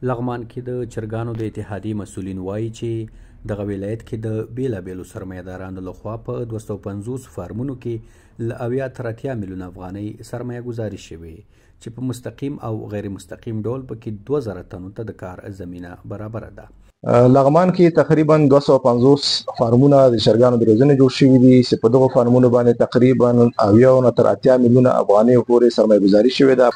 لغمان کې د چرګانو د اتحادیې مسؤلین وایي چې دغه ولایت کې د بیلابیلو سرمایه‌دارانو لخوا په 250 فارمونو کې له 70 تر 80 میلیونه افغانۍ سرمایه ګزاري شوې چې په مستقیم او غیر مستقیم ډول پکې 2000 تنو ته د کار زمینه برابره ده. لغمان کې تقریبا 250 فارمونه د چرګانو د روزنې جوړ شوي دي چې په دغو فارمونو باندې تقریبا 70 تر 80 میلیونه افغانۍ پورې سرمایه ګزاري شوې ده.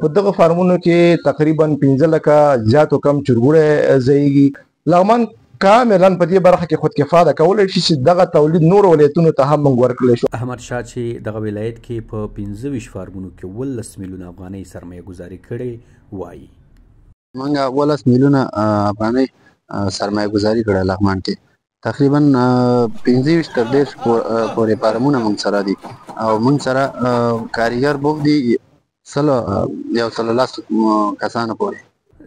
په دغه فارمونو کې تقریبا 15 لکه زیاتو کم چرګوړی ځایږي. لغمان کاملا په دې برخه کې خودکفا ده، کولی شي چې دغه تولید نور ولایتونو ته هم موږ ورکړلی شو. احمد شاه چې دغه ولایت کې په 25 فارمونو کې 19 میلیونه افغانۍ سرمایه ګزاري کړې وایي. موږ 19 میلیونه افغانۍ سرمایه گذاری کړه لغمان کې. تقریبا 15 تر 10 پورې فارمونه موږ سره دي او موږ سره کاریګر بوخ دي یو سل لاس کسانو پورې.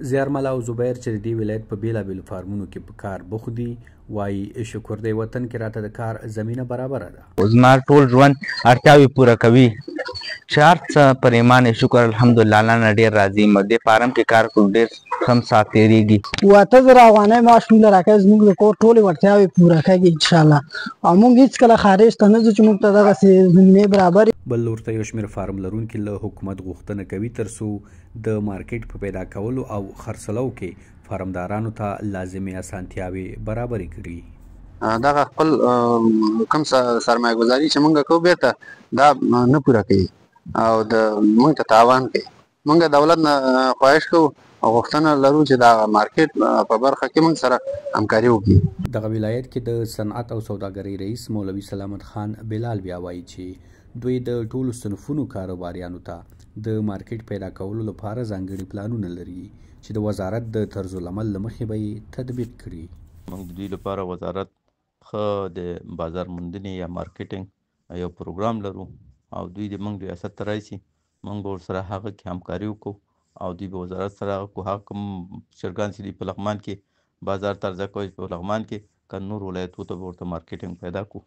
زیارمل او زبیر چې د دې ولایت په بیلابیلو فارمونو کې په کار بوخت دي وایي شکر دی وطن کې راته د کار زمینه برابره ده. زما ټول ژوند اړتیاوې پوره کوي چې هر څه پر ایمان شکر الحمدلله الله نه ډېر راضي یم. دې فارم کې کار کوو ډېر کم ساعت تېرېږي. 8000 افغانۍ معاش موږ له راکوي، زموږ د کور ټولې وړتیاوې پوره کوي انشاءالله او موږ هېڅکله خارج ته نه ځو چې موږ ته دغسې زمینې برابرې. بل لور ته یو شمېر فارم لرونکي له حکومت غوښتنه کوي تر څو د مارکیټ په پیدا کولو او خرڅلو کې فارمدارانو ته لازمي اسانتیاوې برابرې کړي. دغه خپل کم سرمایه گذاري چې موږ کوو بیرته دا نه پوره کوي او د موږ ته تاوان کوي. موږ دولت نه خواهش کوو او غوښتنه لرو چې دا مارکیټ په برخه کې موږ سره همکاري وکړي. دغه ولایت کې د صنعت او سوداګرۍ رئیس مولوي سلامت خان بلال بیا وایي چې دوی د ټولو صنفونو کاروباریانو ته د مارکیټ پیدا کولو لپاره ځانګړي پلانونه لري چې د وزارت د طرز العمل له مخې به یې تطبیق کړي. موږ د دوی لپاره وزارت ښه د بازار موندنې یا مارکیټینګ یو پروګرام لرو او دوی د موږ ریاست ته راشي، موږ به ورسره هغه کې همکاري وکړو او دوی به وزارت سره هغه کوو. هغه کوم چرګان چې دي په لغمان کې بازار ته عرضه کوي په لغمان کې، که نور ولایتو ته به ورته مارکیټینګ پیدا کړو.